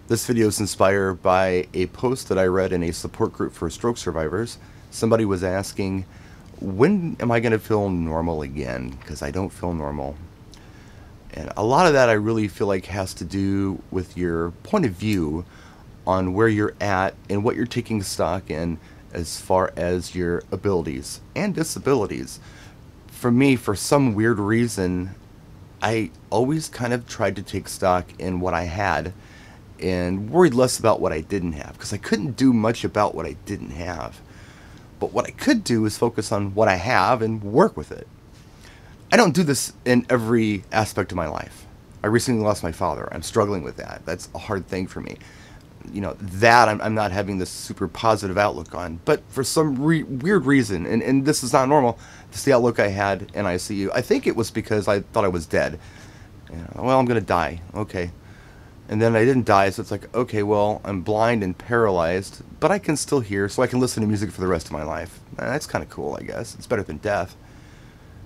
This video is inspired by a post that I read in a support group for stroke survivors. Somebody was asking, when am I going to feel normal again? Because I don't feel normal. And a lot of that I really feel like has to do with your point of view on where you're at and what you're taking stock in as far as your abilities and disabilities. For me, for some weird reason, I always kind of tried to take stock in what I had and worried less about what I didn't have, because I couldn't do much about what I didn't have. But what I could do is focus on what I have and work with it. I don't do this in every aspect of my life. I recently lost my father. I'm struggling with that. That's a hard thing for me. You know, that I'm not having this super positive outlook on. But for some weird reason, and this is not normal, this is the outlook I had in ICU. I think it was because I thought I was dead. You know, well, I'm going to die. Okay. And then I didn't die, so it's like, okay, well, I'm blind and paralyzed, but I can still hear, so I can listen to music for the rest of my life. That's kind of cool, I guess. It's better than death.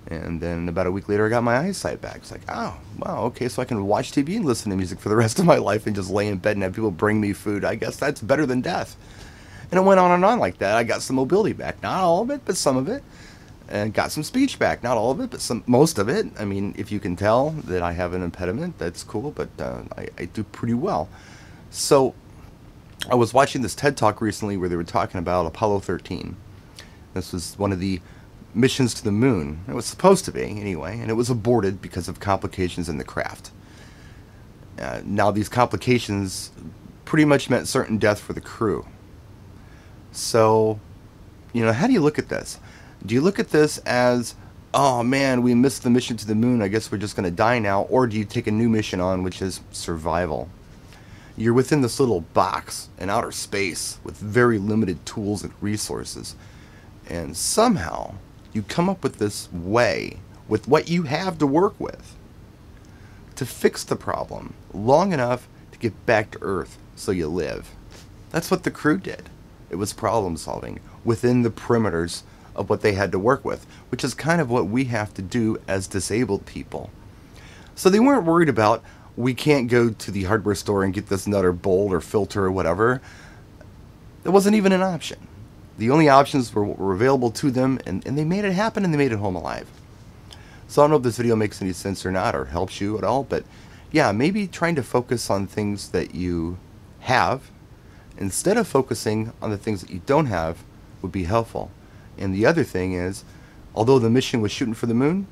And then about a week later, I got my eyesight back. It's like, oh, wow, okay, so I can watch TV and listen to music for the rest of my life and just lay in bed and have people bring me food. I guess that's better than death. And it went on and on like that. I got some mobility back. Not all of it, but some of it. And got some speech back. Not all of it, but most of it. I mean, if you can tell that I have an impediment, that's cool, but I do pretty well. So I was watching this TED Talk recently where they were talking about Apollo 13. This was one of the missions to the moon. It was supposed to be, anyway, and it was aborted because of complications in the craft. Now, these complications pretty much meant certain death for the crew. So, you know, how do you look at this? Do you look at this as, oh man, we missed the mission to the moon, I guess we're just going to die now, or do you take a new mission on, which is survival? You're within this little box in outer space with very limited tools and resources, and somehow you come up with this way, with what you have to work with, to fix the problem long enough to get back to Earth so you live. That's what the crew did. It was problem solving within the perimeters of what they had to work with, which is kind of what we have to do as disabled people. So they weren't worried about, we can't go to the hardware store and get this nut or bolt or filter or whatever. That wasn't even an option. The only options were available to them, and they made it happen, and they made it home alive. So I don't know if this video makes any sense or not, or helps you at all, but yeah, maybe trying to focus on things that you have instead of focusing on the things that you don't have would be helpful. And the other thing is, although the mission was shooting for the moon,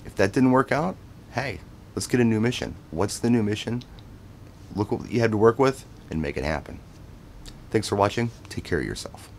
if that didn't work out, hey, let's get a new mission. What's the new mission? Look what you had to work with and make it happen. Thanks for watching. Take care of yourself.